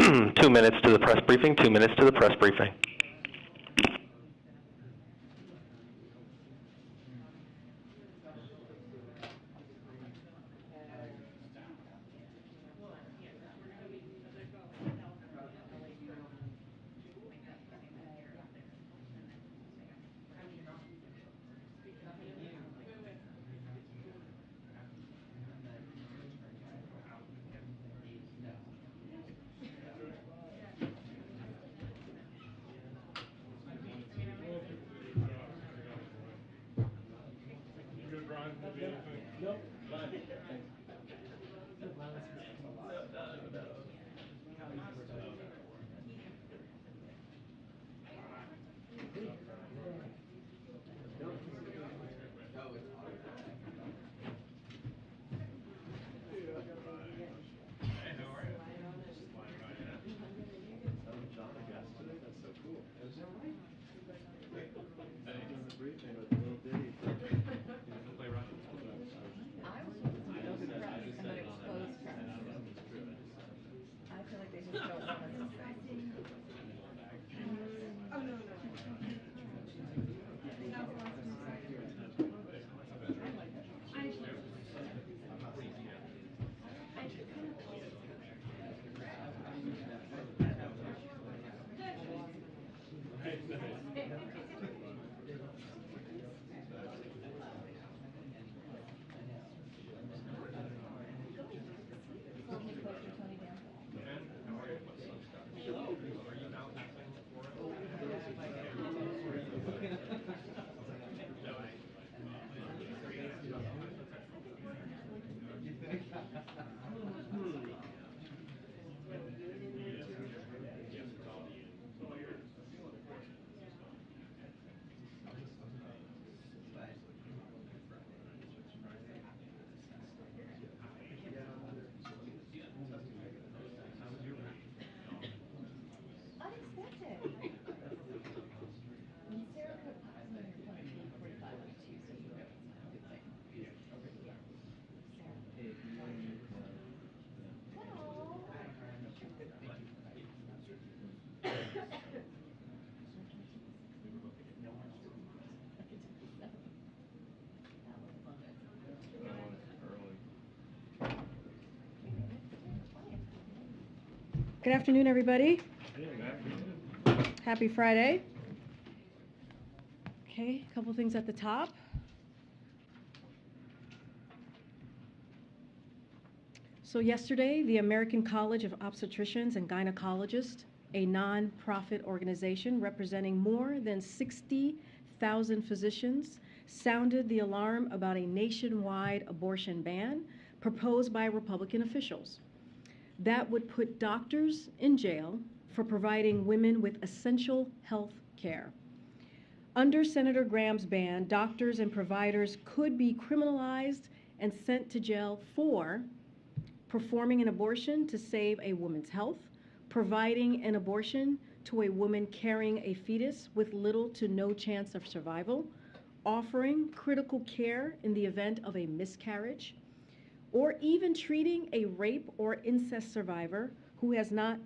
2 minutes to the press briefing. 2 minutes to the press briefing. Good afternoon, everybody. Happy Friday. Okay, a couple things at the top. So yesterday, the American College of Obstetricians and Gynecologists, a non-profit organization representing more than 60,000 physicians, sounded the alarm about a nationwide abortion ban proposed by Republican officials that would put doctors in jail for providing women with essential health care. Under Senator Graham's ban, doctors and providers could be criminalized and sent to jail for performing an abortion to save a woman's health, providing an abortion to a woman carrying a fetus with little to no chance of survival, offering critical care in the event of a miscarriage, or even treating a rape or incest survivor who has not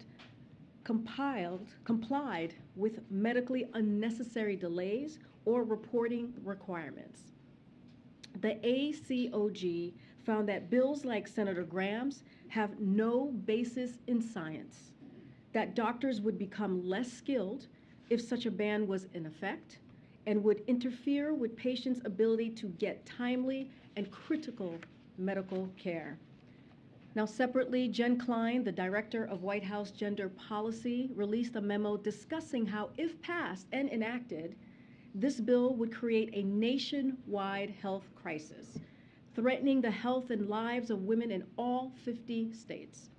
complied with medically unnecessary delays or reporting requirements. The ACOG found that bills like Senator Graham's have no basis in science, that doctors would become less skilled if such a ban was in effect, and would interfere with patients' ability to get timely and critical medical care. Now, separately, Jen Klein, the director of White House Gender Policy, released a memo discussing how, if passed and enacted, this bill would create a nationwide health crisis, threatening the health and lives of women in all 50 states.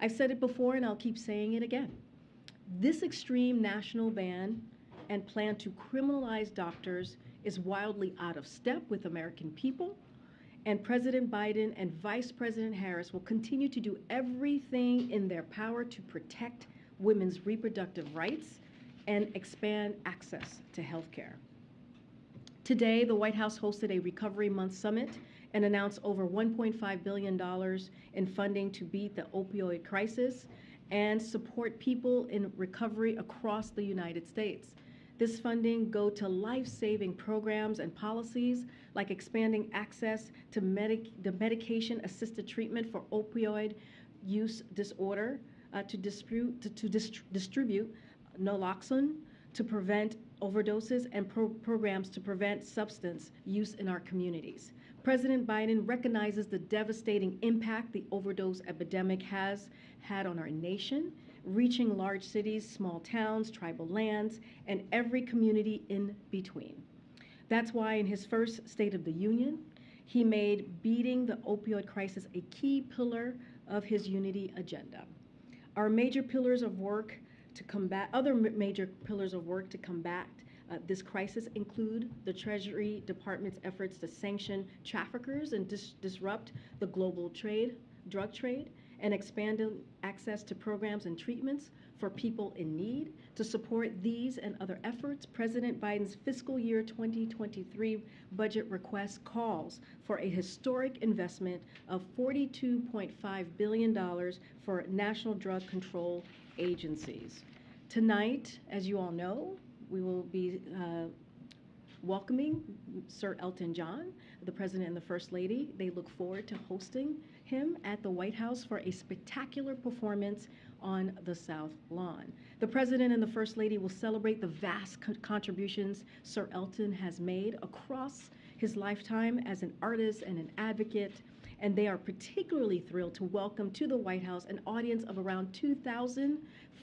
I've said it before and I'll keep saying it again. This extreme national ban and plan to criminalize doctors is wildly out of step with American people, and President Biden and Vice President Harris will continue to do everything in their power to protect women's reproductive rights and expand access to health care. Today, the White House hosted a Recovery Month summit and announced over $1.5 billion in funding to beat the opioid crisis and support people in recovery across the United States. This funding go to life-saving programs and policies like expanding access to the medication-assisted treatment for opioid use disorder, to distribute naloxone to prevent overdoses, and programs to prevent substance use in our communities. President Biden recognizes the devastating impact the overdose epidemic has had on our nation, reaching large cities, small towns, tribal lands, and every community in between. That's why in his first State of the Union, he made beating the opioid crisis a key pillar of his unity agenda. Our major pillars of work to combat, other major pillars of work to combat this crisis include the Treasury Department's efforts to sanction traffickers and disrupt the global drug trade, and expanding access to programs and treatments for people in need. To support these and other efforts, President Biden's fiscal year 2023 budget request calls for a historic investment of $42.5 billion for national drug control agencies. Tonight, as you all know, we will be welcoming Sir Elton John, the President and the First Lady. They look forward to hosting him at the White House for a spectacular performance on the South Lawn. The President and the First Lady will celebrate the vast contributions Sir Elton has made across his lifetime as an artist and an advocate, and they are particularly thrilled to welcome to the White House an audience of around 2,000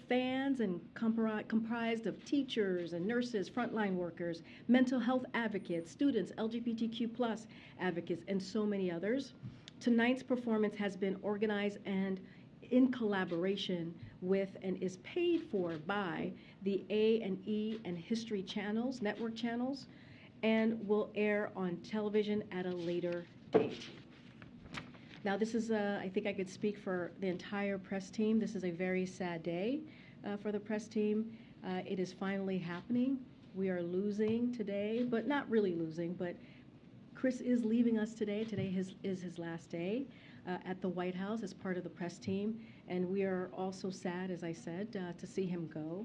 fans and comprised of teachers and nurses, frontline workers, mental health advocates, students, LGBTQ+ advocates, and so many others. Tonight's performance has been organized and in collaboration with and is paid for by the A&E and History channels, network channels, and will air on television at a later date. Now, this is, I think I could speak for the entire press team. This is a very sad day for the press team. It is finally happening. We are losing today, but not really losing, but Chris is leaving us today. Today is his last day at the White House as part of the press team, and we are also sad, as I said, to see him go.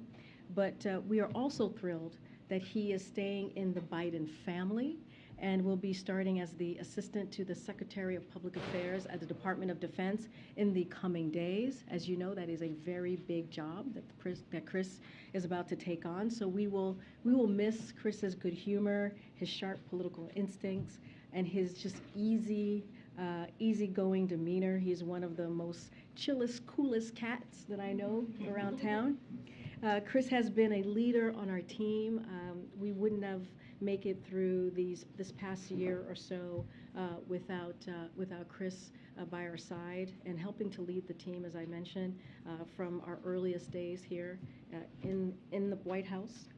But we are also thrilled that he is staying in the Biden family and will be starting as the assistant to the Secretary of Public Affairs at the Department of Defense in the coming days. As you know, that is a very big job that Chris is about to take on. So we will miss Chris's good humor, his sharp political instincts, and his just easygoing demeanor. He's one of the most chillest, coolest cats that I know around town. Chris has been a leader on our team. We wouldn't have make it through this past year or so without Chris by our side and helping to lead the team, as I mentioned, from our earliest days here in the White House.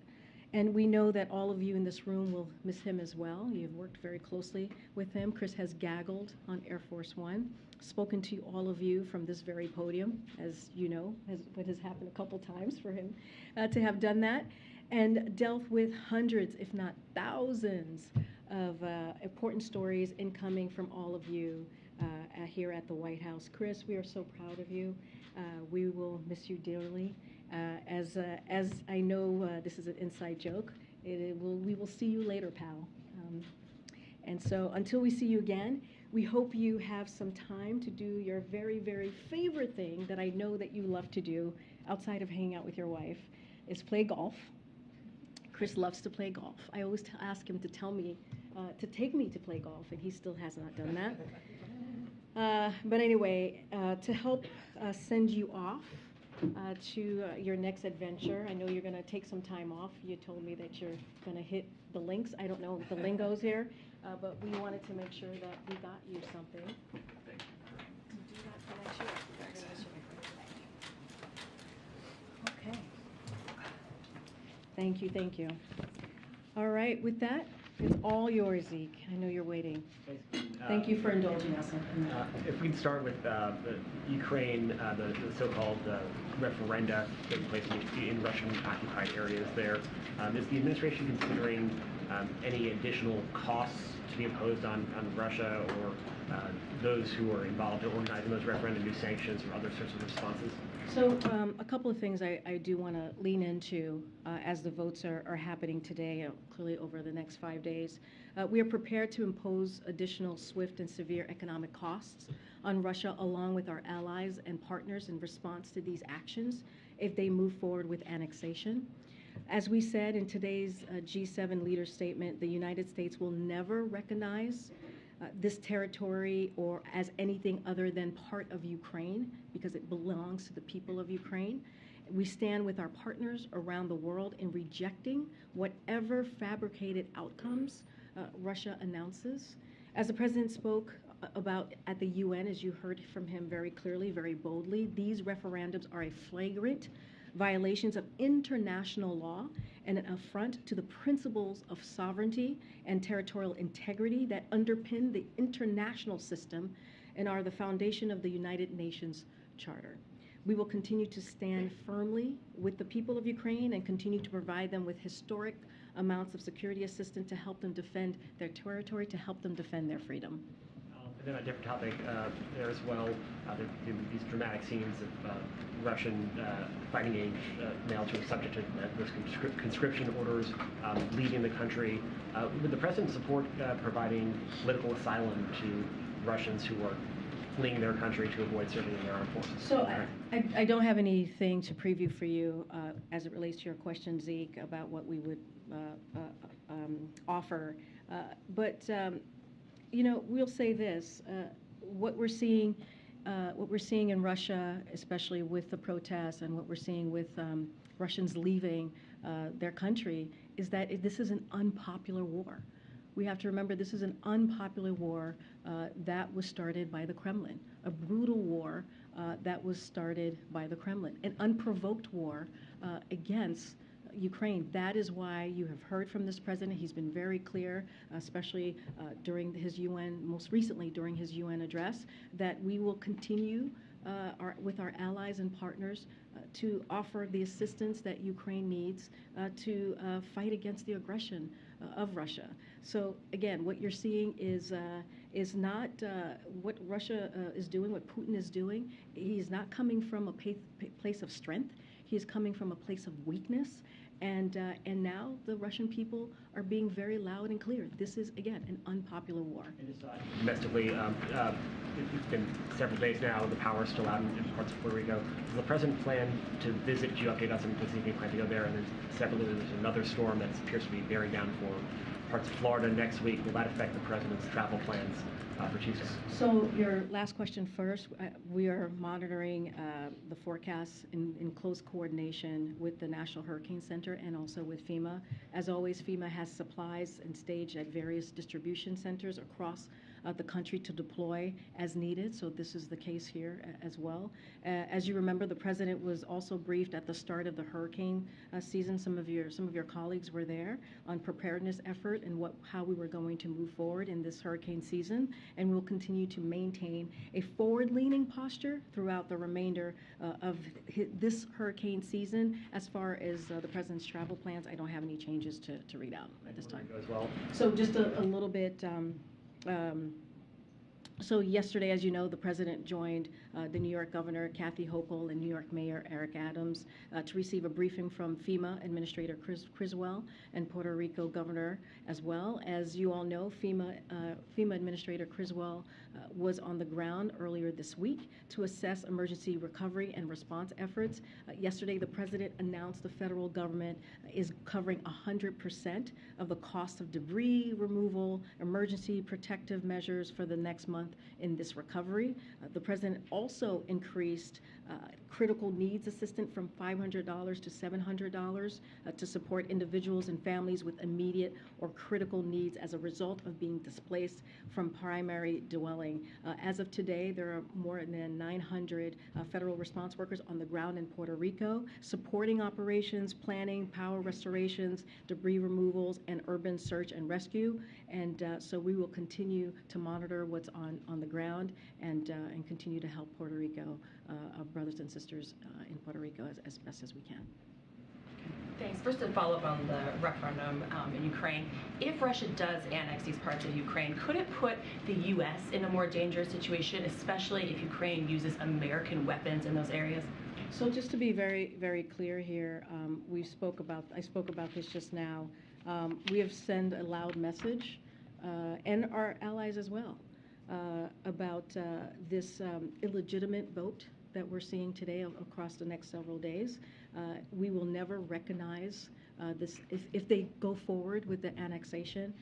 And we know that all of you in this room will miss him as well. You've worked very closely with him. Chris has gaggled on Air Force One, spoken to all of you from this very podium, as you know, what has happened a couple times for him to have done that, and dealt with hundreds, if not thousands, of important stories incoming from all of you here at the White House. Chris, we are so proud of you. We will miss you dearly. As I know, this is an inside joke. We will see you later, pal. And so until we see you again, we hope you have some time to do your very, very favorite thing that I know that you love to do outside of hanging out with your wife, is play golf. Chris loves to play golf. I always ask him to tell me, to take me to play golf, and he still has not done that. But anyway, to help send you off to your next adventure, I know you're going to take some time off. You told me that you're going to hit the links. I don't know the lingos here, but we wanted to make sure that we got you something. To do that for next year. Okay. Thank you, thank you. All right, with that, it's all yours, Zeke. I know you're waiting. Thank you for indulging us. If we can start with the Ukraine, the so-called referenda taking place in Russian-occupied areas there. Is the administration considering any additional costs to be imposed on Russia or those who are involved in organizing those referenda, new sanctions or other sorts of responses? So a couple of things I do want to lean into as the votes are happening today, clearly over the next 5 days. We are prepared to impose additional swift and severe economic costs on Russia along with our allies and partners in response to these actions if they move forward with annexation. As we said in today's G7 leader statement, the United States will never recognize this territory or as anything other than part of Ukraine because it belongs to the people of Ukraine. We stand with our partners around the world in rejecting whatever fabricated outcomes Russia announces. As the president spoke about at the UN, as you heard from him very clearly, very boldly, these referendums are a flagrant violations of international law and an affront to the principles of sovereignty and territorial integrity that underpin the international system and are the foundation of the United Nations Charter. We will continue to stand firmly with the people of Ukraine and continue to provide them with historic amounts of security assistance to help them defend their territory, to help them defend their freedom. And then on a different topic there as well, there have been these dramatic scenes of Russian fighting age males who are subject to those conscription orders leaving the country. Would the president support providing political asylum to Russians who are fleeing their country to avoid serving in their armed forces? So I don't have anything to preview for you as it relates to your question, Zeke, about what we would offer. But you know, we'll say this: what we're seeing in Russia, especially with the protests, and what we're seeing with Russians leaving their country, is that this is an unpopular war. We have to remember this is an unpopular war that was started by the Kremlin, a brutal war that was started by the Kremlin, an unprovoked war against Ukraine. That is why you have heard from this president. He's been very clear, especially during his UN, most recently during his UN address, that we will continue with our allies and partners to offer the assistance that Ukraine needs to fight against the aggression of Russia. So again, what you're seeing is not what Russia is doing, what Putin is doing. He's not coming from a place of strength. He is coming from a place of weakness. And now the Russian people are being very loud and clear. This is, again, an unpopular war. And just domestically, it's been several days now. The power is still out in parts of Puerto Rico. Does the president plan to visit? Could you update us on does he plan to go there? And then separately, there's another storm that appears to be bearing down for parts of Florida next week. Will that affect the president's travel plans for Tuesday? So your last question first. We are monitoring the forecasts in close coordination with the National Hurricane Center and also with FEMA. As always, FEMA has supplies and staged at various distribution centers across the country to deploy as needed. So this is the case here as well. As you remember, the president was also briefed at the start of the hurricane season. Some of your colleagues were there on preparedness effort and how we were going to move forward in this hurricane season. And we'll continue to maintain a forward-leaning posture throughout the remainder of this hurricane season. As far as the president's travel plans, I don't have any changes to read out at this time. As well. So just a little bit. So yesterday, as you know, the president joined the New York Governor Kathy Hochul and New York Mayor Eric Adams to receive a briefing from FEMA Administrator Criswell and Puerto Rico Governor as well. As you all know, FEMA Administrator Criswell was on the ground earlier this week to assess emergency recovery and response efforts. Yesterday, the president announced the federal government is covering 100% of the cost of debris removal, emergency protective measures for the next month in this recovery. The president also increased critical needs assistance from $500 to $700 to support individuals and families with immediate or critical needs as a result of being displaced from primary dwelling. As of today, there are more than 900 federal response workers on the ground in Puerto Rico supporting operations, planning, power restorations, debris removals, and urban search and rescue. And so we will continue to monitor what's on the ground and continue to help Puerto Rico, our brothers and sisters in Puerto Rico as best as we can. Okay. Thanks. First, to follow up on the referendum in Ukraine, if Russia does annex these parts of Ukraine, could it put the U.S. in a more dangerous situation, especially if Ukraine uses American weapons in those areas? So just to be very, very clear here, I spoke about this just now. We have sent a loud message, and our allies as well, about this illegitimate vote that we're seeing today across the next several days. We will never recognize this. If they go forward with the annexation,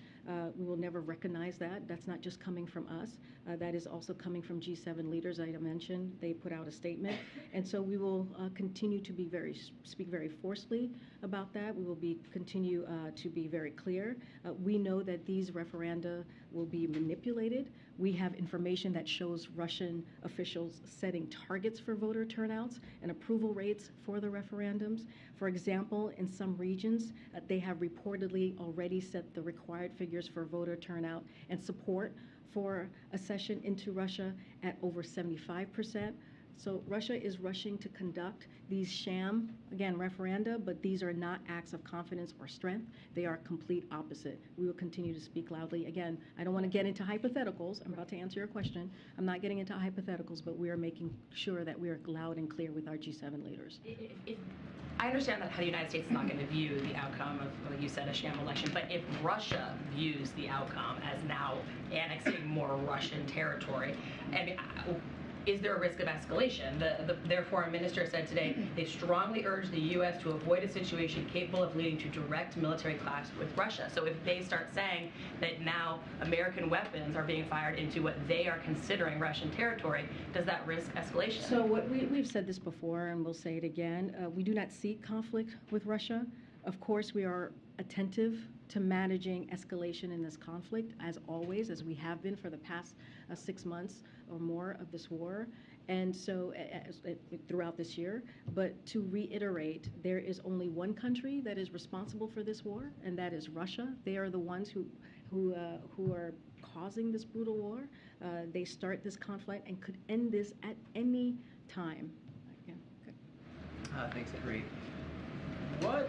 we will never recognize that. That's not just coming from us. That is also coming from G7 leaders. I mentioned they put out a statement, and so we will continue to speak very forcefully about that. We will continue to be very clear. We know that these referenda will be manipulated. We have information that shows Russian officials setting targets for voter turnouts and approval rates for the referendums. For example, in some regions, they have reportedly already set the required figures for voter turnout and support for accession into Russia at over 75%. So Russia is rushing to conduct these sham, again, referenda, but these are not acts of confidence or strength. They are complete opposite. We will continue to speak loudly. Again, I don't want to get into hypotheticals. I'm about to answer your question. I'm not getting into hypotheticals, but we are making sure that we are loud and clear with our G7 leaders. I understand that how the United States is not going to view the outcome of, like you said, a sham election, but if Russia views the outcome as now annexing more Russian territory, and is there a risk of escalation? Their foreign minister said today they strongly urge the U.S. to avoid a situation capable of leading to direct military clash with Russia. So if they start saying that now American weapons are being fired into what they are considering Russian territory, does that risk escalation? So what we've said this before, and we'll say it again, we do not seek conflict with Russia. Of course, we are attentive to managing escalation in this conflict, as always, as we have been for the past 6 months or more of this war, and so throughout this year. But to reiterate, there is only one country that is responsible for this war, and that is Russia. They are the ones who are causing this brutal war. They start this conflict and could end this at any time. Yeah, okay. Thanks, Karine. What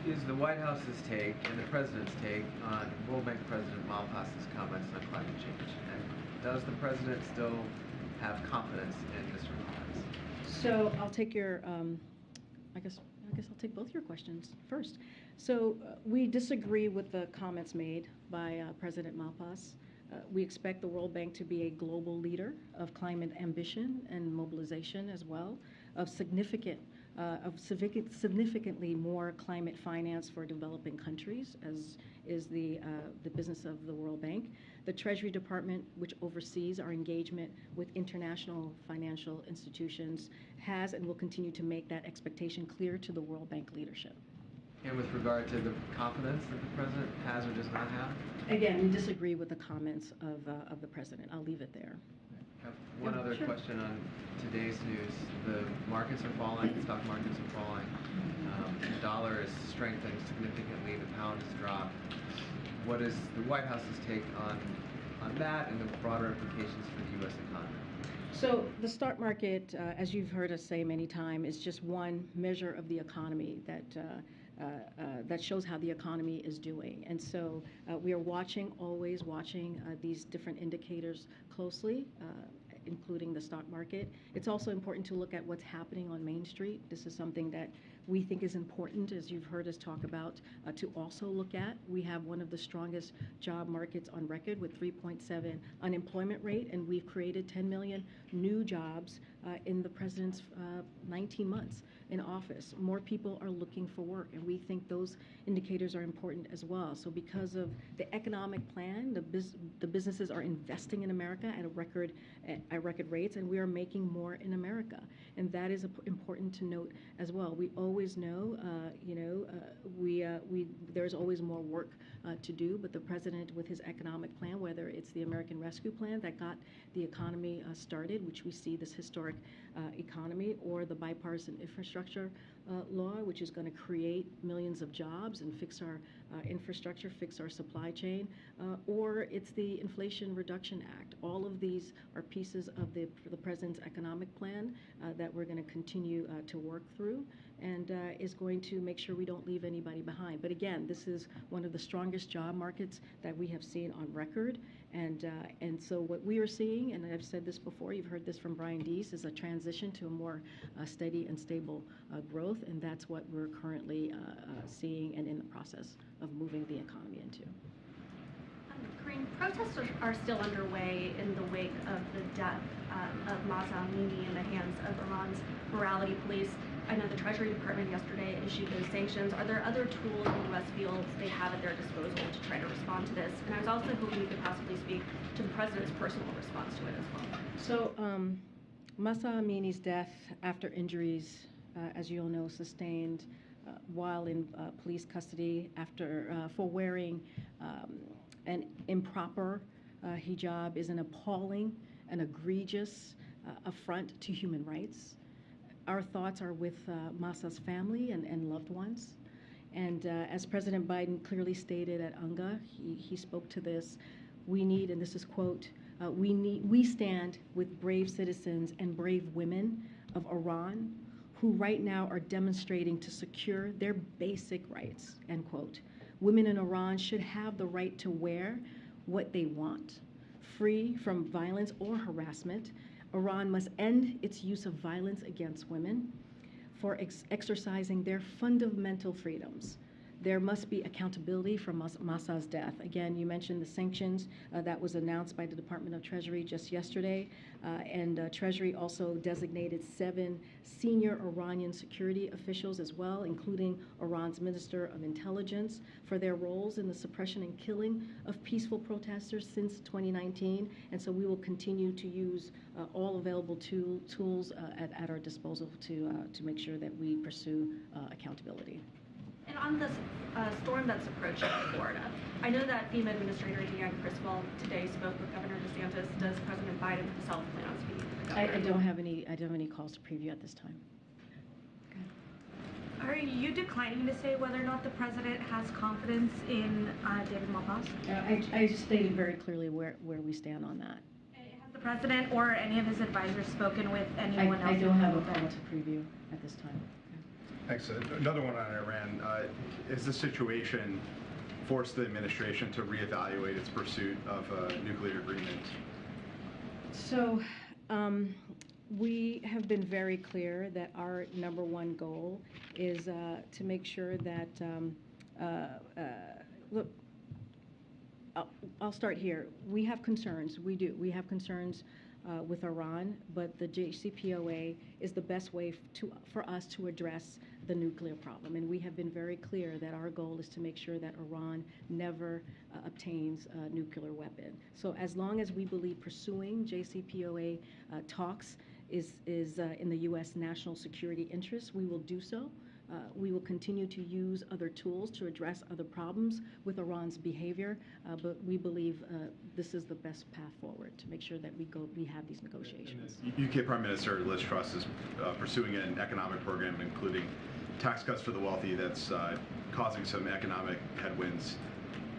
is the White House's take and the President's take on World Bank President Malpass's comments on climate change? And does the President still have confidence in Mr. Malpass? So I'll take your, I guess I'll take both your questions first. So we disagree with the comments made by President Malpass. We expect the World Bank to be a global leader of climate ambition and mobilization as well, of significantly more climate finance for developing countries, as is the business of the World Bank. The Treasury Department, which oversees our engagement with international financial institutions, has and will continue to make that expectation clear to the World Bank leadership. And with regard to the confidence that the President has or does not have? Again, we disagree with the comments of the President. I'll leave it there. I have one other question on today's news. The markets are falling, the stock markets are falling. The dollar is strengthened significantly, the pound has dropped. What is the White House's take on that and the broader implications for the U.S. economy? So the stock market, as you've heard us say many times, is just one measure of the economy that shows how the economy is doing. And so we are always watching these different indicators closely, including the stock market. It's also important to look at what's happening on Main Street. This is something that we think is important, as you've heard us talk about, to also look at. We have one of the strongest job markets on record with 3.7 unemployment rate, and we've created 10 million new jobs in the president's 19 months in office. More people are looking for work, and we think those indicators are important as well. So because of the economic plan, the businesses are investing in America at record rates, and we are making more in America. And that is important to note as well. We always know, there's always more work to do, but the president, with his economic plan, whether it's the American Rescue Plan that got the economy started, which we see this historic economy, or the bipartisan infrastructure law, which is going to create millions of jobs and fix our infrastructure, fix our supply chain, or it's the Inflation Reduction Act. All of these are pieces of the president's economic plan that we're going to continue to work through. and is going to make sure we don't leave anybody behind. But again, this is one of the strongest job markets that we have seen on record. And so what we are seeing, and I've said this before, you've heard this from Brian Deese, is a transition to a more steady and stable growth, and that's what we're currently seeing and in the process of moving the economy into. Karine, protests are still underway in the wake of the death of Mahsa Amini in the hands of Iran's morality police. I know the Treasury Department yesterday issued those sanctions. Are there other tools the U.S. feels they have at their disposal to try to respond to this? And I was also hoping you could possibly speak to the President's personal response to it as well. So Mahsa Amini's death after injuries, as you all know, sustained while in police custody for wearing an improper hijab is an appalling and egregious affront to human rights. Our thoughts are with Mahsa's family and loved ones. And as President Biden clearly stated at UNGA, he spoke to this, we need, and this is quote, we stand with brave citizens and brave women of Iran who right now are demonstrating to secure their basic rights, end quote. Women in Iran should have the right to wear what they want, free from violence or harassment. Iran must end its use of violence against women for exercising their fundamental freedoms. There must be accountability for Mahsa's death. Again, you mentioned the sanctions that was announced by the Department of Treasury just yesterday, and Treasury also designated 7 senior Iranian security officials as well, including Iran's Minister of Intelligence, for their roles in the suppression and killing of peaceful protesters since 2019. And so we will continue to use all available tools at our disposal to make sure that we pursue accountability. And on this storm that's approaching Florida, I know that FEMA Administrator Deanne Criswell today spoke with Governor DeSantis. Does President Biden himself plan on speaking with the governor? I don't have any calls to preview at this time. Are you declining to say whether or not the president has confidence in David Malpass? I just stated very clearly where we stand on that. Has the president or any of his advisors spoken with anyone else? I don't have a call to preview at this time. Thanks. Another one on Iran. Is the situation forced the administration to reevaluate its pursuit of a nuclear agreement? So we have been very clear that our number one goal is to make sure that, look, I'll start here. We have concerns. We do. We have concerns with Iran, but the JCPOA is the best way for us to address the nuclear problem. And we have been very clear that our goal is to make sure that Iran never obtains a nuclear weapon. So as long as we believe pursuing JCPOA talks is in the U.S. national security interest, we will do so. We will continue to use other tools to address other problems with Iran's behavior, but we believe this is the best path forward to make sure that we have these negotiations. UK Prime Minister Liz Truss is pursuing an economic program including tax cuts for the wealthy that's causing some economic headwinds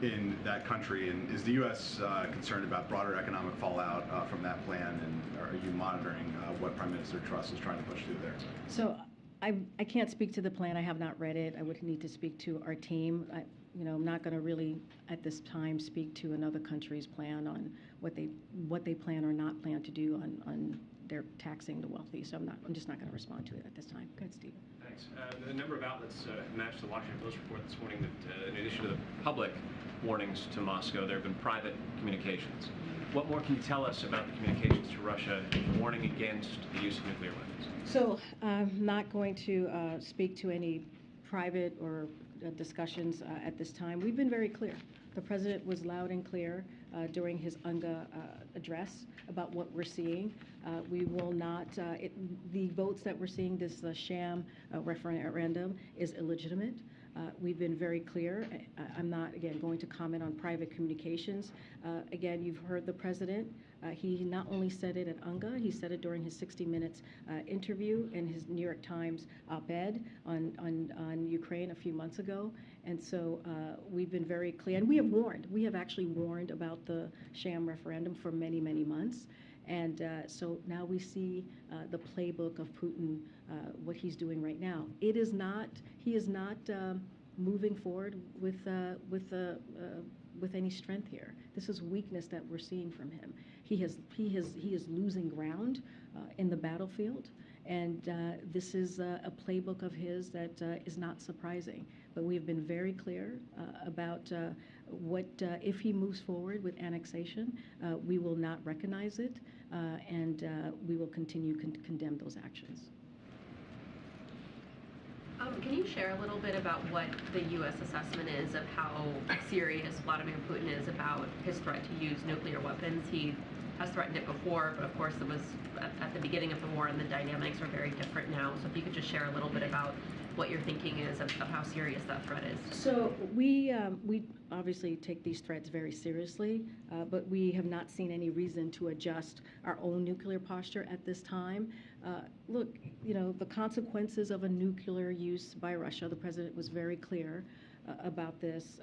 in that country. And is the U.S. concerned about broader economic fallout from that plan, and are you monitoring what Prime Minister Truss is trying to push through there? So I can't speak to the plan. I have not read it. I would need to speak to our team. I'm not going to really, at this time, speak to another country's plan on what they plan or not plan to do on their taxing the wealthy. So I'm just not going to respond to it at this time. Go ahead, Steve. Thanks. A number of outlets matched the Washington Post report this morning that, in addition to the public warnings to Moscow, there have been private communications. What more can you tell us about the communications to Russia warning against the use of nuclear weapons? So I'm not going to speak to any private or discussions at this time. We've been very clear. The president was loud and clear during his UNGA address about what we're seeing. We will not, the votes that we're seeing, this sham referendum is illegitimate. We've been very clear. I'm not, again, going to comment on private communications. Again, you've heard the president. He not only said it at UNGA, he said it during his 60 Minutes interview in his New York Times op-ed on Ukraine a few months ago. And so we've been very clear. And we have warned. We have actually warned about the sham referendum for many, many months. And so now we see the playbook of Putin, what he's doing right now. He is not moving forward with any strength here. This is weakness that we're seeing from him. He is losing ground in the battlefield, and this is a playbook of his that is not surprising. But we have been very clear about what if he moves forward with annexation, we will not recognize it, and we will continue to condemn those actions. Can you share a little bit about what the U.S. assessment is of how serious Vladimir Putin is about his threat to use nuclear weapons? He has threatened it before, but of course it was at the beginning of the war, and the dynamics are very different now. So if you could just share a little bit about what your thinking is of how serious that threat is. So we obviously take these threats very seriously, but we have not seen any reason to adjust our own nuclear posture at this time. Look, the consequences of a nuclear use by Russia, the president was very clear about this,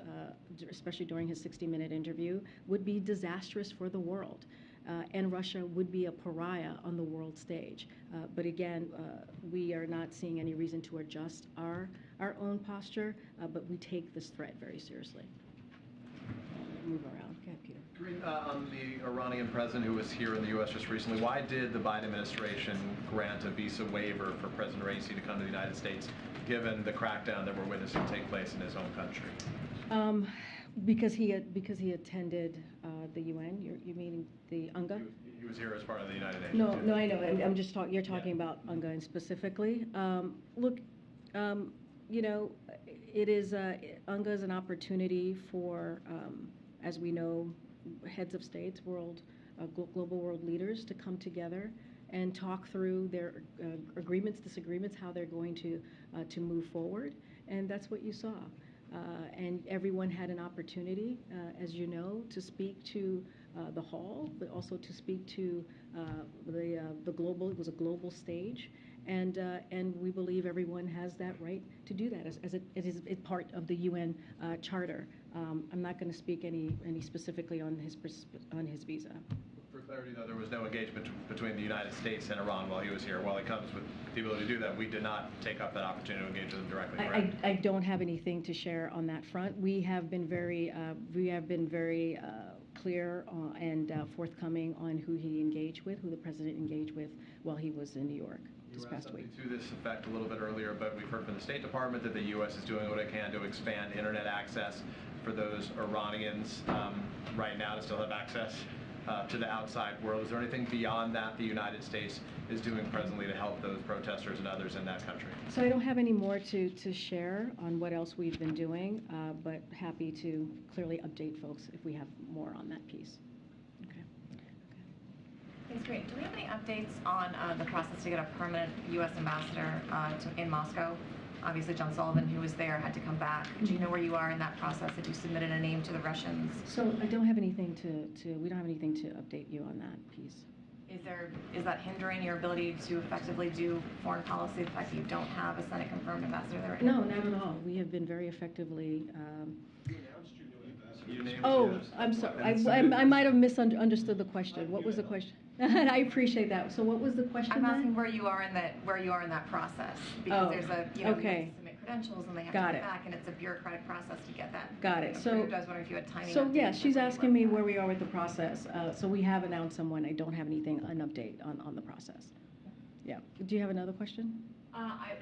especially during his 60-minute interview, would be disastrous for the world. And Russia would be a pariah on the world stage. But again, we are not seeing any reason to adjust our own posture, but we take this threat very seriously. Move around. Okay, Peter. On the Iranian president who was here in the U.S. just recently, why did the Biden administration grant a visa waiver for President Raisi to come to the United States, given the crackdown that we're witnessing take place in his own country? Because he attended the UN. You mean the UNGA? He was here as part of the United Nations. No, I know. I'm just talking. You're talking about UNGA specifically. Look, it is UNGA is an opportunity for, as we know, heads of states, global world leaders to come together and talk through their agreements, disagreements, how they're going to move forward, and that's what you saw. And everyone had an opportunity, as you know, to speak to the hall, but also to speak to the global. It was a global stage, and we believe everyone has that right to do that as it is part of the UN Charter. I'm not going to speak any specifically on his visa. For clarity, though, there was no engagement between the United States and Iran while he was here. While it comes with the ability to do that, we did not take up that opportunity to engage with him directly. Correct? I don't have anything to share on that front. We have been very clear and forthcoming on who he engaged with, who the president engaged with while he was in New York this past week. To this effect a little bit earlier, but we've heard from the State Department that the U.S. is doing what it can to expand internet access for those Iranians right now to still have access to the outside world. Is there anything beyond that the United States is doing presently to help those protesters and others in that country? So I don't have any more to share on what else we've been doing, but happy to clearly update folks if we have more on that piece. Okay. That's great. Do we have any updates on the process to get a permanent U.S. ambassador in Moscow? Obviously, John Sullivan, who was there, had to come back. Do you know where you are in that process? Have you submitted a name to the Russians? So I don't have anything we don't have anything to update you on that piece. Is that hindering your ability to effectively do foreign policy, the fact that you don't have a Senate-confirmed ambassador there right now? No, not at all. We have been very effectively... I'm sorry. I might have misunderstood the question. What was the question? I appreciate that. So what was the question? I'm asking where you are in that process, because there's a you have to submit credentials and they have to come back, and it's a bureaucratic process to get that. Got it. Approved. So I was wondering if you had timing. So yeah, she's asking me where we are with the process. So we have announced someone. I don't have an update on the process. Yeah. Do you have another question?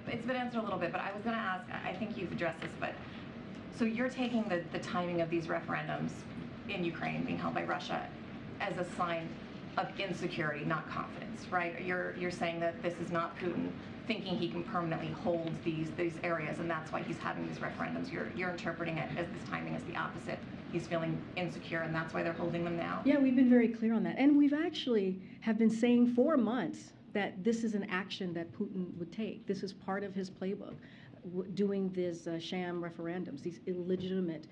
It's been answered a little bit, but I was going to ask. I think you've addressed this, but. So you're taking the timing of these referendums in Ukraine being held by Russia as a sign of insecurity, not confidence, right? You're saying that this is not Putin thinking he can permanently hold these areas, and that's why he's having these referendums. You're interpreting it as this timing as the opposite. He's feeling insecure, and that's why they're holding them now. Yeah, we've been very clear on that, and we've actually have been saying for months that this is an action that Putin would take. This is part of his playbook. Doing these sham referendums, these illegitimate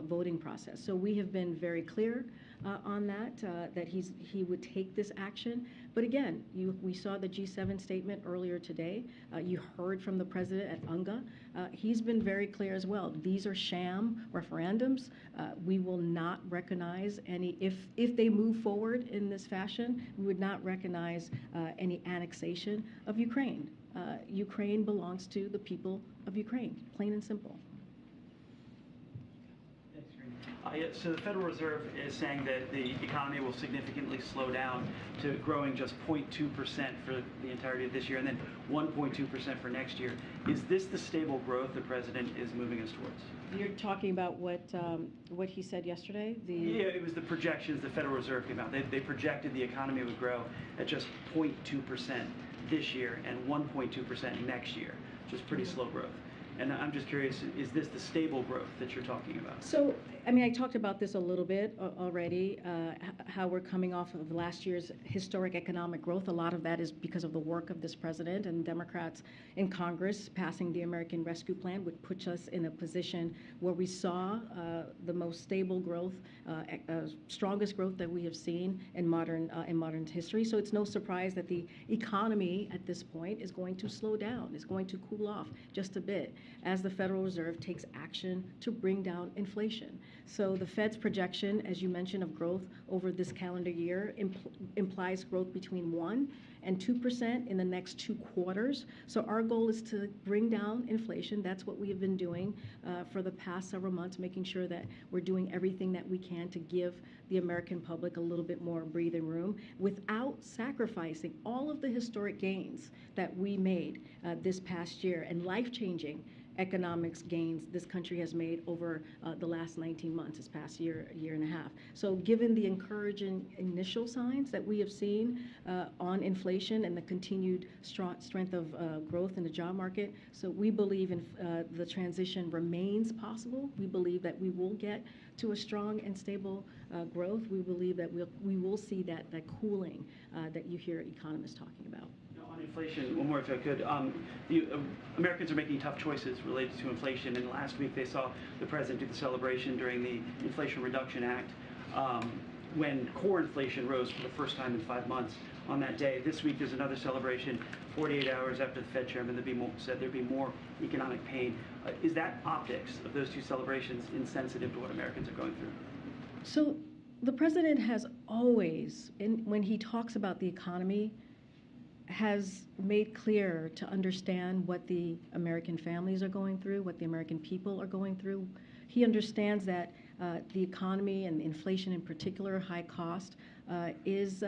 voting process. So we have been very clear on that he would take this action. But again, we saw the G7 statement earlier today. You heard from the president at UNGA. He's been very clear as well. These are sham referendums. We will not recognize any, if they move forward in this fashion, we would not recognize any annexation of Ukraine. Ukraine belongs to the people of Ukraine, plain and simple. So the Federal Reserve is saying that the economy will significantly slow down to growing just 0.2% for the entirety of this year and then 1.2% for next year. Is this the stable growth the president is moving us towards? You're talking about what he said yesterday? Yeah, it was the projections the Federal Reserve came out. They projected the economy would grow at just 0.2% this year and 1.2% next year, which is pretty slow growth. And I'm just curious, is this the stable growth that you're talking about? So, I mean, I talked about this a little bit already, how we're coming off of last year's historic economic growth. A lot of that is because of the work of this president and Democrats in Congress passing the American Rescue Plan, which puts us in a position where we saw the most stable growth, strongest growth that we have seen in modern history. So it's no surprise that the economy at this point is going to slow down, is going to cool off just a bit, as the Federal Reserve takes action to bring down inflation. So the Fed's projection, as you mentioned, of growth over this calendar year implies growth between 1% and 2% in the next 2 quarters. So our goal is to bring down inflation. That's what we have been doing for the past several months, making sure that we're doing everything that we can to give the American public a little bit more breathing room without sacrificing all of the historic gains that we made this past year and life-changing economics gains this country has made over the last 19 months, this past year and a half. So given the encouraging initial signs that we have seen on inflation and the continued strength of growth in the job market, so we believe in the transition remains possible. We believe that we will get to a strong and stable growth. We believe that we will see that cooling that you hear economists talking about. On inflation, one more if I could. Americans are making tough choices related to inflation, and last week they saw the president do the celebration during the Inflation Reduction Act when core inflation rose for the first time in 5 months on that day. This week there's another celebration 48 hours after the Fed chairman said there'd be more economic pain. Is that optics of those two celebrations insensitive to what Americans are going through? So the president has always, when he talks about the economy, has made clear to understand what the American families are going through, what the American people are going through. He understands that the economy and inflation in particular, high cost, is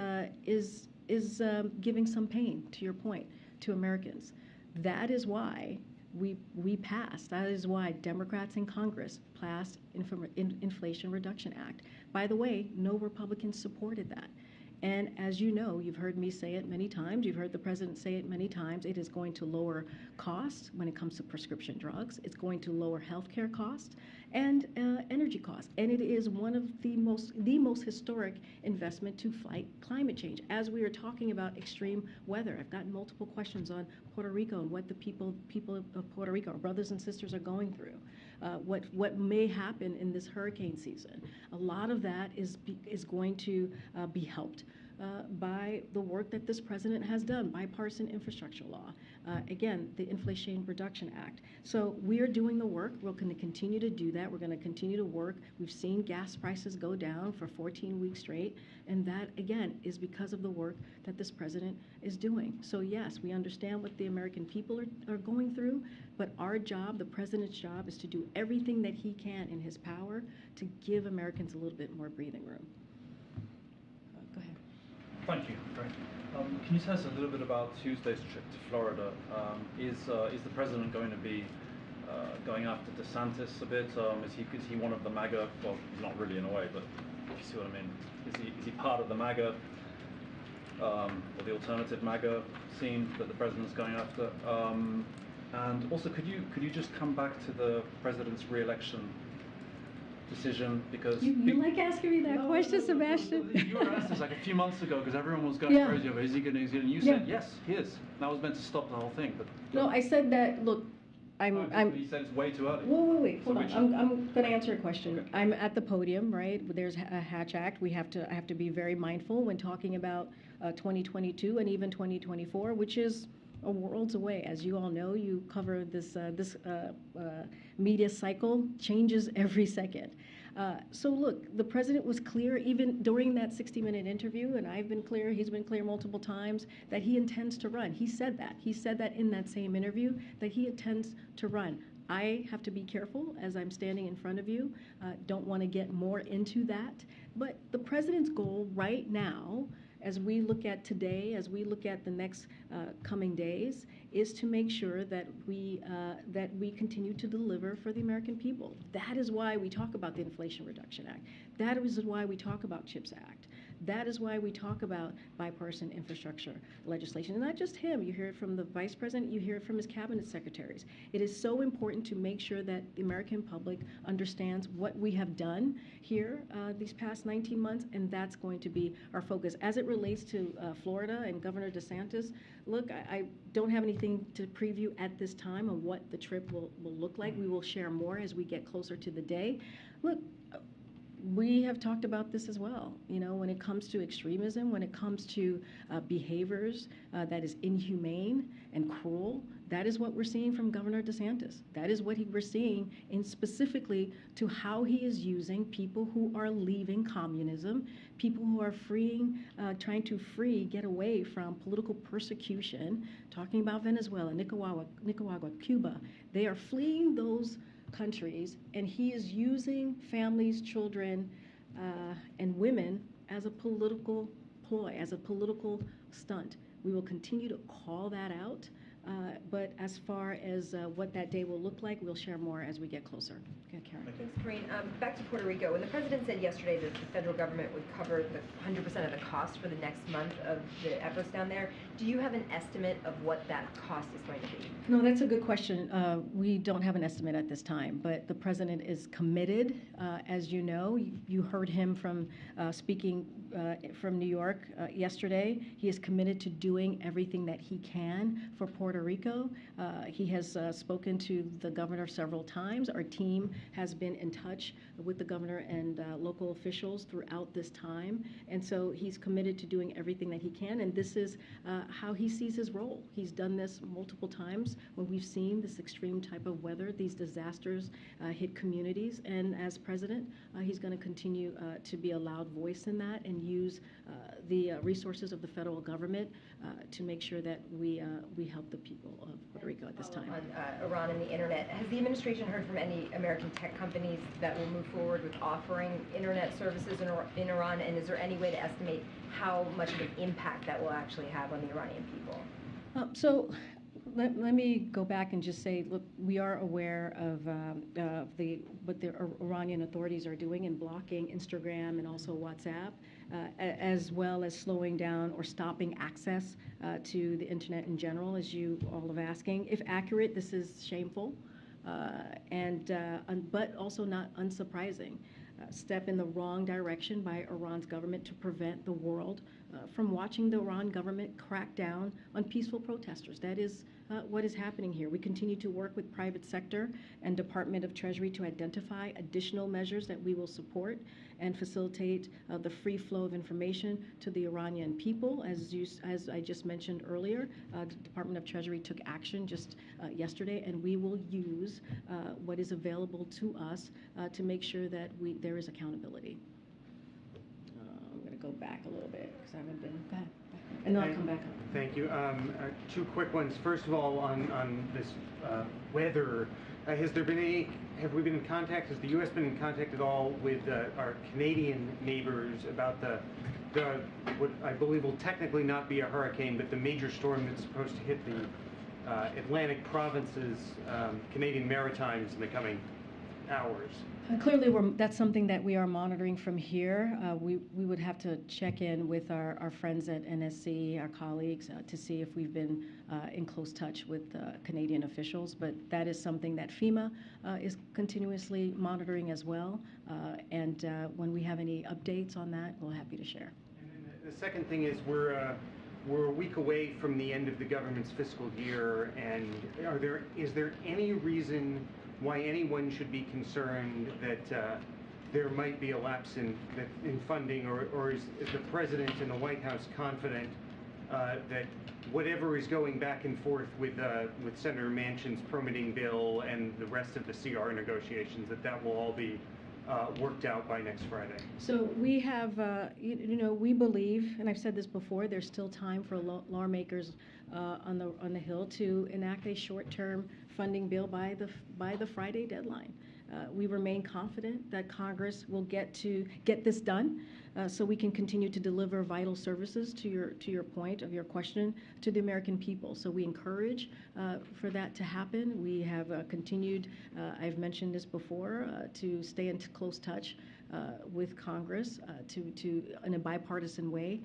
giving some pain, to your point, to Americans. That is why we passed. That is why Democrats in Congress passed Inflation Reduction Act. By the way, no Republicans supported that. And as you know, you've heard me say it many times, you've heard the president say it many times, it is going to lower costs when it comes to prescription drugs. It's going to lower healthcare costs and energy costs. And it is one of the most historic investment to fight climate change. As we are talking about extreme weather, I've gotten multiple questions on Puerto Rico and what the people of Puerto Rico, our brothers and sisters, are going through. What may happen in this hurricane season. A lot of that is going to be helped by the work that this president has done, bipartisan infrastructure law, again, the Inflation Reduction Act. So we are doing the work. We're going to continue to do that. We're going to continue to work. We've seen gas prices go down for 14 weeks straight, and that, again, is because of the work that this president is doing. So yes, we understand what the American people are going through, but our job, the president's job, is to do everything that he can in his power to give Americans a little bit more breathing room. Go ahead. Thank you. Can you tell us a little bit about Tuesday's trip to Florida? Is the president going to be going after DeSantis a bit? Is he one of the MAGA? Well, he's not really in a way, but you see what I mean. Is he part of the MAGA or the alternative MAGA scene that the president's going after? And also, could you just come back to the president's re-election decision, because you like asking me that question, Sebastian? You were asked this like a few months ago because everyone was going crazy over is he going to, and you said yes, he is. That was meant to stop the whole thing. But no, I said that. Look, He said it's way too early. Wait, hold on. I'm going to answer your question. Okay. I'm at the podium, right? There's a Hatch Act. I have to be very mindful when talking about 2022 and even 2024, which is a worlds away. As you all know, you cover this media cycle, changes every second. So look, the president was clear even during that 60-minute interview, and I've been clear, he's been clear multiple times, that he intends to run. He said that. He said that in that same interview, that he intends to run. I have to be careful as I'm standing in front of you. Don't want to get more into that. But the president's goal right now, as we look at today, as we look at the next coming days, is to make sure that we continue to deliver for the American people. That is why we talk about the Inflation Reduction Act. That is why we talk about CHIPS Act. That is why we talk about bipartisan infrastructure legislation. And not just him. You hear it from the vice president. You hear it from his cabinet secretaries. It is so important to make sure that the American public understands what we have done here these past 19 months, and that's going to be our focus. As it relates to Florida and Governor DeSantis, look, I don't have anything to preview at this time of what the trip will look like. We will share more as we get closer to the day. Look, we have talked about this as well. You know, when it comes to extremism, when it comes to behaviors that is inhumane and cruel, that is what we're seeing from Governor DeSantis. That is what we're seeing in specifically to how he is using people who are leaving communism, people who are trying to get away from political persecution, talking about Venezuela, Nicaragua, Cuba. They are fleeing those countries, and he is using families, children, and women as a political ploy, as a political stunt. We will continue to call that out, but as far as what that day will look like, we'll share more as we get closer. Okay, Karen. Thanks, Karine. Back to Puerto Rico. When the president said yesterday that the federal government would cover the 100% of the cost for the next month of the efforts down there, do you have an estimate of what that cost is going to be? No, that's a good question. We don't have an estimate at this time, but the president is committed. As you know, you heard him from speaking from New York yesterday. He is committed to doing everything that he can for Puerto Rico. He has spoken to the governor several times. Our team has been in touch with the governor and local officials throughout this time, and so he's committed to doing everything that he can, and this is how he sees his role. He's done this multiple times when we've seen this extreme type of weather, these disasters hit communities, and as president, he's going to continue to be a loud voice in that and use the resources of the federal government to make sure that we help the people of Puerto Rico at this time. On Iran and the internet, has the administration heard from any American tech companies that will move forward with offering internet services in Iran, and is there any way to estimate how much of an impact that will actually have on the Iranian people? So let me go back and just say, look, we are aware of what the Iranian authorities are doing in blocking Instagram and also WhatsApp, as well as slowing down or stopping access to the internet in general, as you all are asking. If accurate, this is shameful, but also not unsurprising. Step in the wrong direction by Iran's government to prevent the world from watching the Iran government crack down on peaceful protesters. That is what is happening here. We continue to work with private sector and Department of Treasury to identify additional measures that we will support and facilitate the free flow of information to the Iranian people. As I just mentioned earlier, the Department of Treasury took action just yesterday, and we will use what is available to us to make sure that there is accountability. I'm going to go back a little bit because I haven't been. Go ahead. And then I'll come back up. Thank you. Two quick ones. First of all, on this weather, have we been in contact? Has the U.S. been in contact at all with our Canadian neighbors about the what I believe will technically not be a hurricane, but the major storm that's supposed to hit the Atlantic provinces, Canadian Maritimes, in the coming hours? Clearly, that's something that we are monitoring from here. We would have to check in with our friends at NSC, our colleagues, to see if we've been in close touch with Canadian officials. But that is something that FEMA is continuously monitoring as well. And when we have any updates on that, we're happy to share. And then the second thing is we're we're a week away from the end of the government's fiscal year, and is there any reason why anyone should be concerned that there might be a lapse in funding, or is the President and the White House confident that whatever is going back and forth with Senator Manchin's permitting bill and the rest of the CR negotiations, that will all be worked out by next Friday? So we have, we believe, and I've said this before, there's still time for lawmakers on the Hill to enact a short-term funding bill by the Friday deadline. We remain confident that Congress will get this done, so we can continue to deliver vital services, to your point of your question, to the American people. So we encourage for that to happen. We have continued, I've mentioned this before, to stay in close touch with Congress in a bipartisan way.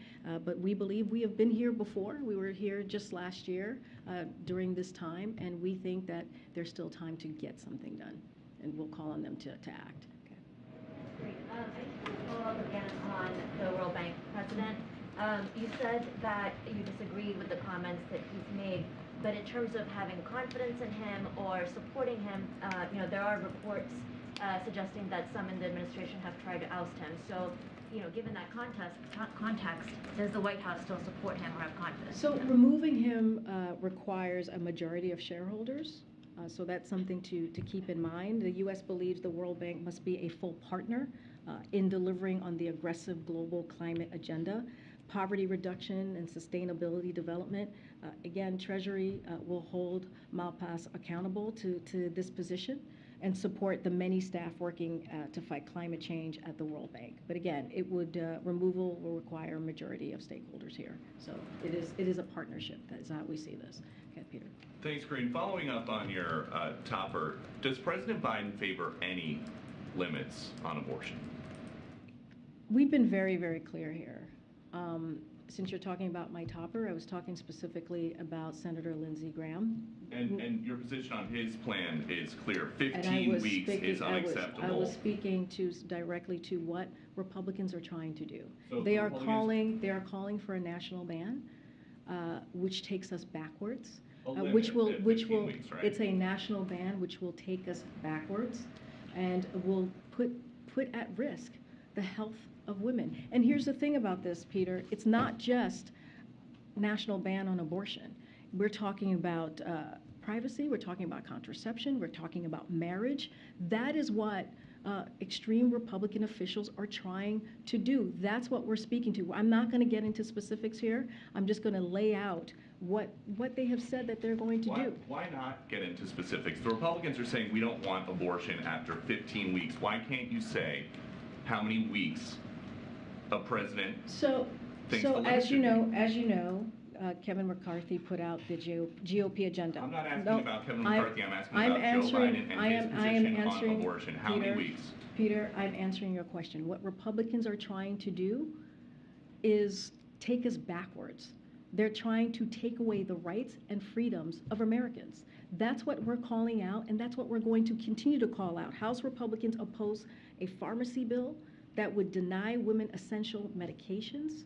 But we believe we have been here before. We were here just last year during this time, and we think that there's still time to get something done, and we'll call on them to act. Great. I just want to follow up again on the World Bank president. You said that you disagree with the comments that he's made, but in terms of having confidence in him or supporting him, there are reports suggesting that some in the administration have tried to oust him. So, given that context, does the White House still support him or have confidence? So removing him requires a majority of shareholders. So that's something to keep in mind. The U.S. believes the World Bank must be a full partner in delivering on the aggressive global climate agenda, poverty reduction, and sustainability development. Again, Treasury will hold Malpass accountable to this position and support the many staff working to fight climate change at the World Bank. But again, removal will require a majority of stakeholders here. So it is a partnership. That is how we see this. Okay, Peter. Thanks, Karine. Following up on your topper, does President Biden favor any limits on abortion? We've been very, very clear here. Since you're talking about my topper, I was talking specifically about Senator Lindsey Graham. And your position on his plan is clear. 15 weeks is unacceptable. I was speaking directly to what Republicans are trying to do. So they are calling for a national ban, which takes us backwards. Which will weeks, right? It's a national ban which will take us backwards and will put at risk the health of women. And here's the thing about this, Peter, it's not just national ban on abortion. We're talking about privacy, we're talking about contraception, we're talking about marriage. That is what extreme Republican officials are trying to do. That's what we're speaking to. I'm not going to get into specifics here. I'm just going to lay out what they have said that they're going to do. Why not get into specifics? The Republicans are saying we don't want abortion after 15 weeks. Why can't you say how many weeks a president thinks the limit should be? Kevin McCarthy put out the GOP agenda. I'm not asking about Kevin McCarthy. I'm asking about Joe Biden and his position on abortion. How many weeks? Peter, I'm answering your question. What Republicans are trying to do is take us backwards. They're trying to take away the rights and freedoms of Americans. That's what we're calling out, and that's what we're going to continue to call out. House Republicans oppose a pharmacy bill that would deny women essential medications.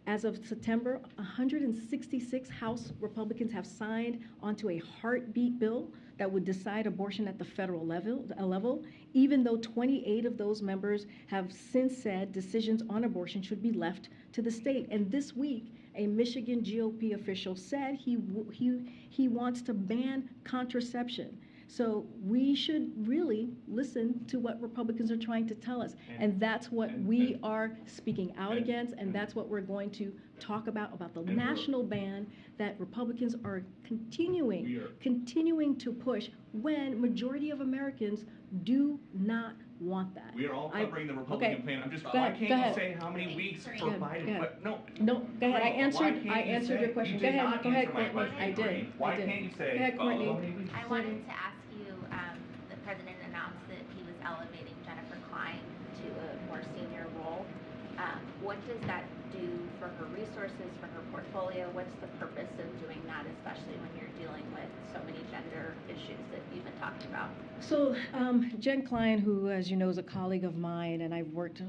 As of September, 166 House Republicans have signed onto a heartbeat bill that would decide abortion at the federal level, even though 28 of those members have since said decisions on abortion should be left to the state. And this week, a Michigan GOP official said he wants to ban contraception. So we should really listen to what Republicans are trying to tell us. And that's what we are speaking out against, and that's what we're going to talk about the national ban that Republicans are continuing to push when majority of Americans do not want that. We are all covering the Republican plan. I'm just, why can't you say how many weeks for Biden? No, go ahead. I answered your question. Go ahead, Courtney. I did. Why can't you say, go ahead, Courtney. I wanted to ask you, the president announced that he was elevating Jennifer Klein to a more senior role. What does that do for her resources, for her portfolio? What's the purpose of doing that, especially when you're dealing with so many gender issues that you've been talking about? So Jen Klein, who, as you know, is a colleague of mine, and I've worked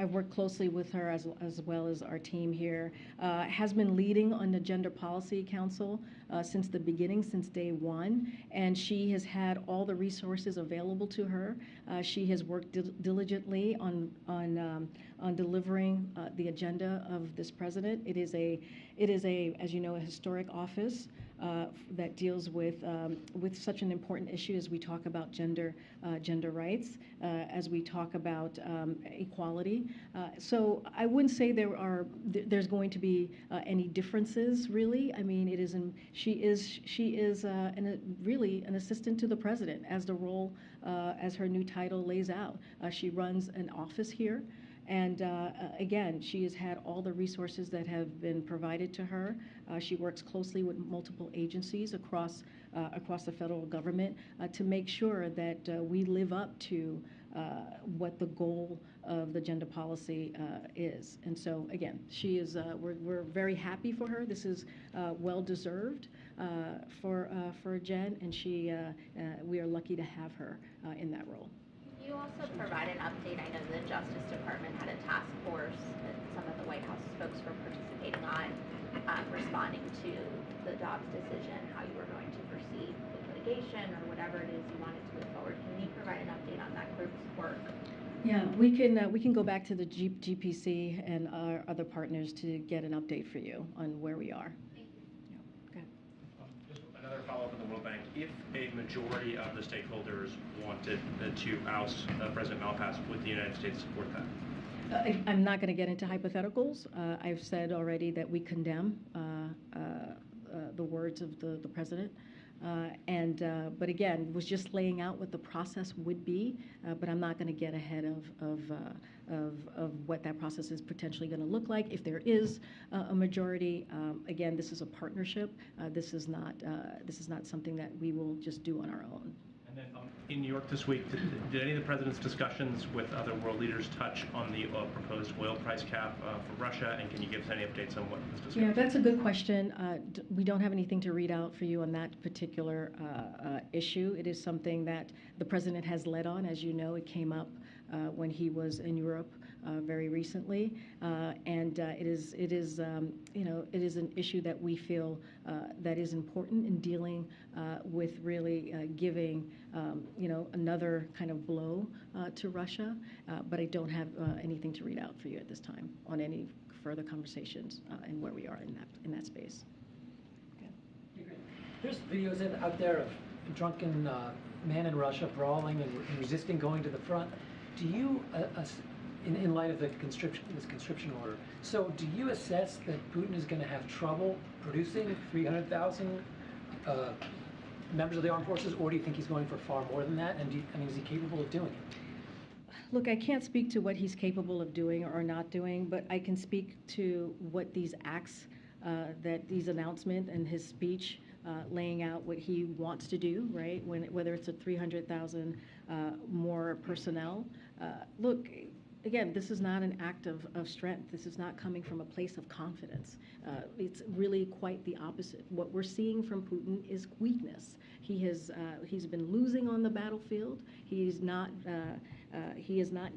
I've worked closely with her as well as our team here, has been leading on the Gender Policy Council since the beginning, since day one, and she has had all the resources available to her. She has worked diligently on delivering the agenda of this president. It is a, as you know, a historic office that deals with such an important issue as we talk about gender rights, as we talk about equality. So I wouldn't say there's going to be any differences, really. I mean, she is really an assistant to the president, as the role, as her new title lays out. She runs an office here. And again, she has had all the resources that have been provided to her. She works closely with multiple agencies across the federal government to make sure that we live up to what the goal of the gender policy is. And so, again, she is. We're very happy for her. This is well deserved for Jen, and we are lucky to have her in that role. You also provide an update. I know the Justice Department had a task force that some of the White House folks were participating on, responding to the Dobbs decision, how you were going to proceed with litigation or whatever it is you wanted to move forward. Can you provide an update on that group's work? Yeah, we can go back to the GPC and our other partners to get an update for you on where we are. Just another follow-up on the World Bank. If a majority of the stakeholders wanted to oust President Malpass, would the United States support that? I'm not going to get into hypotheticals. I've said already that we condemn the words of the president. But again, was just laying out what the process would be, but I'm not going to get ahead of what that process is potentially going to look like. If there is a majority, again, this is a partnership. This is not something that we will just do on our own. And then in New York this week, did any of the president's discussions with other world leaders touch on the proposed oil price cap for Russia? And can you give us any updates on what was discussed? Yeah, that's a good question. We don't have anything to read out for you on that particular issue. It is something that the president has led on. As you know, it came up when he was in Europe very recently, and it is an issue that we feel that is important in dealing with really giving another kind of blow to Russia. But I don't have anything to read out for you at this time on any further conversations and where we are in that space. There's videos out there of a drunken man in Russia brawling and resisting going to the front. Do you, in light of this conscription order, so do you assess that Putin is going to have trouble producing 300,000 members of the armed forces, or do you think he's going for far more than that? And is he capable of doing it? Look, I can't speak to what he's capable of doing or not doing, but I can speak to what these acts, these announcements and his speech laying out what he wants to do, right? Whether it's a 300,000 more personnel. Look, again, this is not an act of strength. This is not coming from a place of confidence. It's really quite the opposite. What we're seeing from Putin is weakness. He's been losing on the battlefield. He has not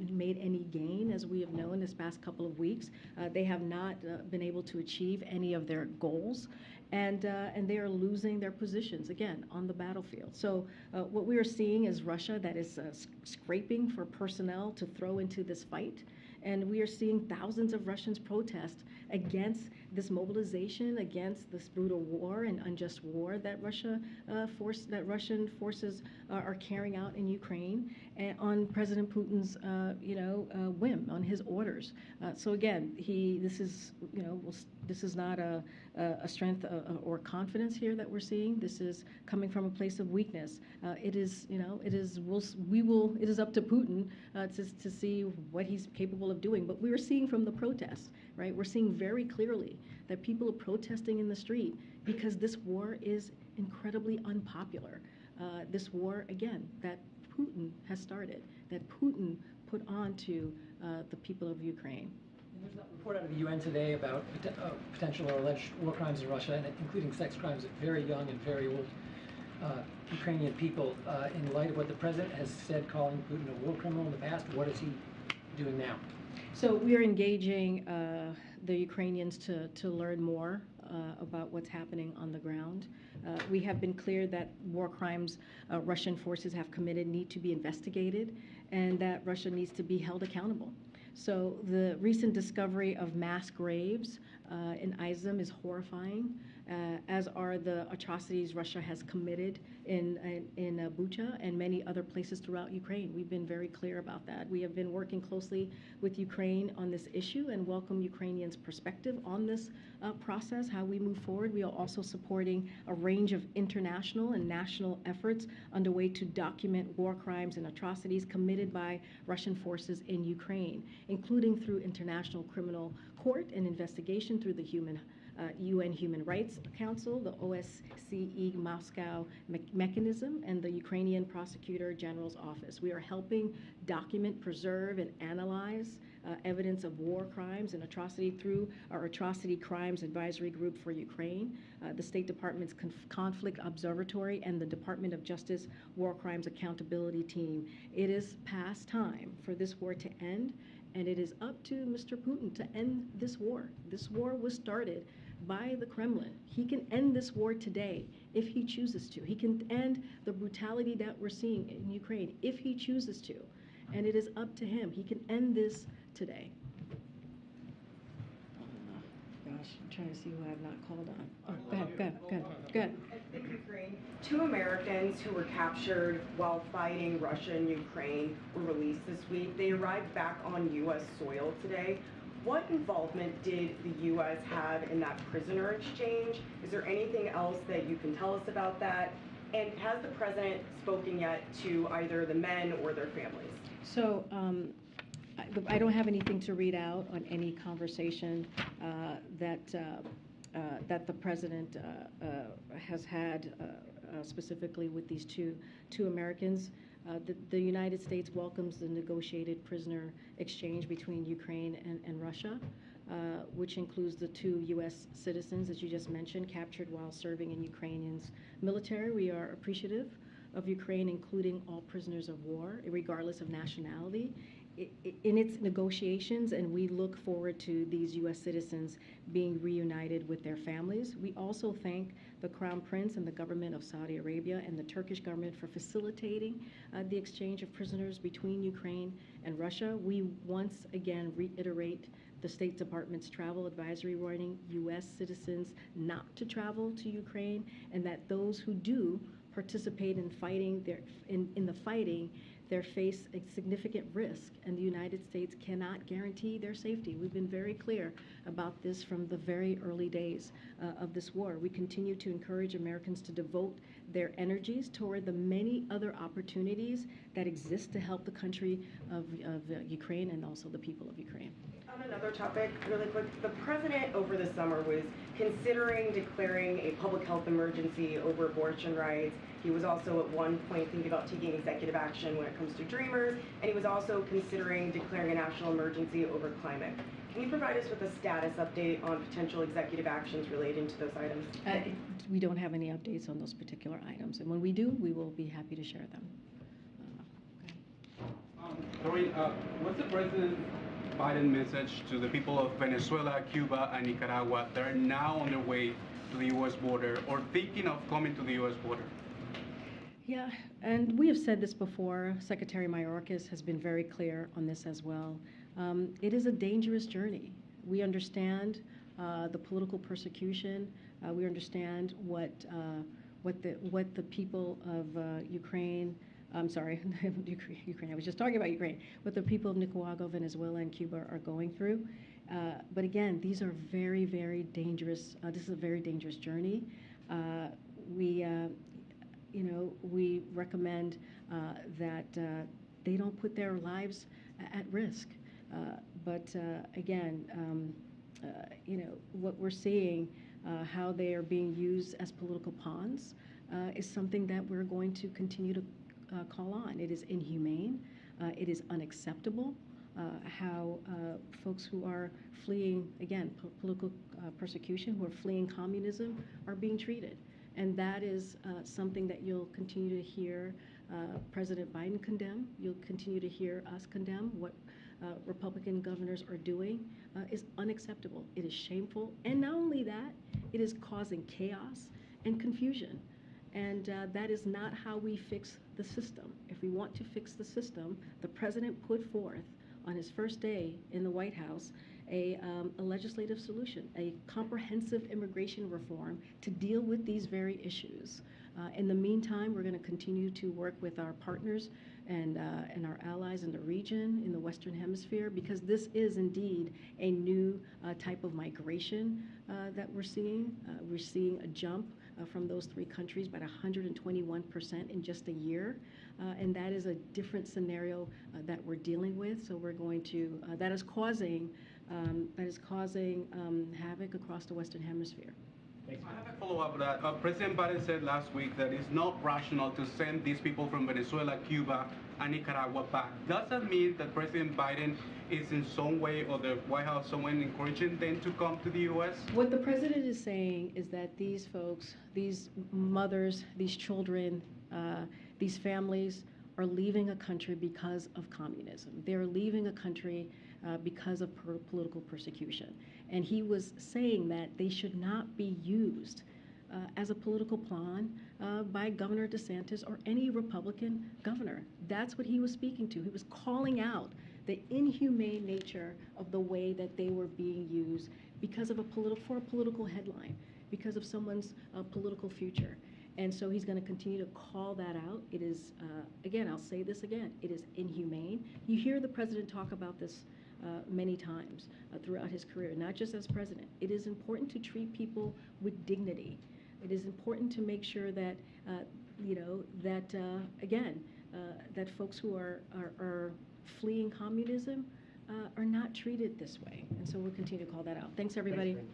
made any gain, as we have known this past couple of weeks. They have not been able to achieve any of their goals. And they are losing their positions, again, on the battlefield. So what we are seeing is Russia that is scraping for personnel to throw into this fight. And we are seeing thousands of Russians protest against this mobilization, against this brutal war and unjust war that Russian forces are carrying out in Ukraine, and on President Putin's whim, on his orders. So again, this is not a strength or confidence here that we're seeing. This is coming from a place of weakness. It is up to Putin to see what he's capable of doing. But we are seeing from the protests, right? We're seeing very clearly that people are protesting in the street because this war is incredibly unpopular. This war, again, that Putin has started, that Putin put onto the people of Ukraine. There's a report out of the UN today about potential or alleged war crimes in Russia, including sex crimes of very young and very old Ukrainian people. In light of what the president has said, calling Putin a war criminal in the past, what is he doing now? So we are engaging the Ukrainians to learn more about what's happening on the ground. We have been clear that war crimes Russian forces have committed need to be investigated and that Russia needs to be held accountable. So the recent discovery of mass graves in Izium is horrifying, as are the atrocities Russia has committed in Bucha and many other places throughout Ukraine. We've been very clear about that. We have been working closely with Ukraine on this issue and welcome Ukrainians' perspective on this process, how we move forward. We are also supporting a range of international and national efforts underway to document war crimes and atrocities committed by Russian forces in Ukraine, including through International Criminal Court and investigation through the UN Human Rights Council, the OSCE Moscow mechanism, and the Ukrainian Prosecutor General's Office. We are helping document, preserve, and analyze evidence of war crimes and atrocity through our Atrocity Crimes Advisory Group for Ukraine, the State Department's Conflict Observatory, and the Department of Justice War Crimes Accountability Team. It is past time for this war to end, and it is up to Mr. Putin to end this war. This war was started by the Kremlin. He can end this war today if he chooses to. He can end the brutality that we're seeing in Ukraine if he chooses to. And it is up to him. He can end this today. Gosh, I'm trying to see who I have not called on. Oh, go ahead. Thank you, Karine. 2 Americans who were captured while fighting Russia and Ukraine were released this week. They arrived back on U.S. soil today. What involvement did the U.S. have in that prisoner exchange? Is there anything else that you can tell us about that? And has the president spoken yet to either the men or their families? So I don't have anything to read out on any conversation that the president has had specifically with these two Americans. The United States welcomes the negotiated prisoner exchange between Ukraine and Russia, which includes the 2 U.S. citizens, as you just mentioned, captured while serving in Ukrainians' military. We are appreciative of Ukraine including all prisoners of war, regardless of nationality, in its negotiations, and we look forward to these U.S. citizens being reunited with their families. We also thank the Crown Prince and the government of Saudi Arabia and the Turkish government for facilitating the exchange of prisoners between Ukraine and Russia. We once again reiterate the State Department's travel advisory warning U.S. citizens not to travel to Ukraine, and that those who do participate in fighting in the fighting, they face a significant risk, and the United States cannot guarantee their safety. We've been very clear about this from the very early days of this war. We continue to encourage Americans to devote their energies toward the many other opportunities that exist to help the country of Ukraine and also the people of Ukraine. On another topic, really quick, the president over the summer was considering declaring a public health emergency over abortion rights. He was also at one point thinking about taking executive action when it comes to Dreamers, and he was also considering declaring a national emergency over climate. Can you provide us with a status update on potential executive actions relating to those items? We don't have any updates on those particular items, and when we do, we will be happy to share them. Karine, what's the President Biden message to the people of Venezuela, Cuba, and Nicaragua that are now on their way to the U.S. border or thinking of coming to the U.S. border? Yeah, and we have said this before. Secretary Mayorkas has been very clear on this as well. It is a dangerous journey. We understand the political persecution. We understand what the people of Ukraine. I'm sorry, Ukraine. I was just talking about Ukraine. What the people of Nicaragua, Venezuela, and Cuba are going through. But again, these are very, very dangerous. This is a very dangerous journey. We recommend that they don't put their lives at risk. But again, what we're seeing, how they are being used as political pawns, is something that we're going to continue to call on. It is inhumane. It is unacceptable how folks who are fleeing, again, political persecution, who are fleeing communism, are being treated. And that is something that you'll continue to hear President Biden condemn. You'll continue to hear us condemn what Republican governors are doing is unacceptable. It is shameful. And not only that, it is causing chaos and confusion. And that is not how we fix the system. If we want to fix the system, the president put forth on his first day in the White House a legislative solution, a comprehensive immigration reform to deal with these very issues. In the meantime, we're going to continue to work with our partners and our allies in the region, in the Western Hemisphere, because this is indeed a new type of migration that we're seeing. We're seeing a jump from those three countries by 121% in just a year. And that is a different scenario that we're dealing with. So we're going to, that is causing havoc across the Western Hemisphere. I have a follow-up to that. President Biden said last week that it's not rational to send these people from Venezuela, Cuba, and Nicaragua back. Does that mean that President Biden is in some way, or the White House, someone encouraging them to come to the U.S.? What the president is saying is that these folks, these mothers, these children, these families are leaving a country because of communism. They're leaving a country because of political persecution. And he was saying that they should not be used as a political pawn by Governor DeSantis or any Republican governor. That's what he was speaking to. He was calling out the inhumane nature of the way that they were being used because of for a political headline, because of someone's political future. And so he's going to continue to call that out. It is, again, I'll say this again, it is inhumane. You hear the president talk about this many times throughout his career, not just as president. It is important to treat people with dignity. It is important to make sure that, that folks who are fleeing communism are not treated this way. And so we'll continue to call that out. Thanks, everybody. Thanks,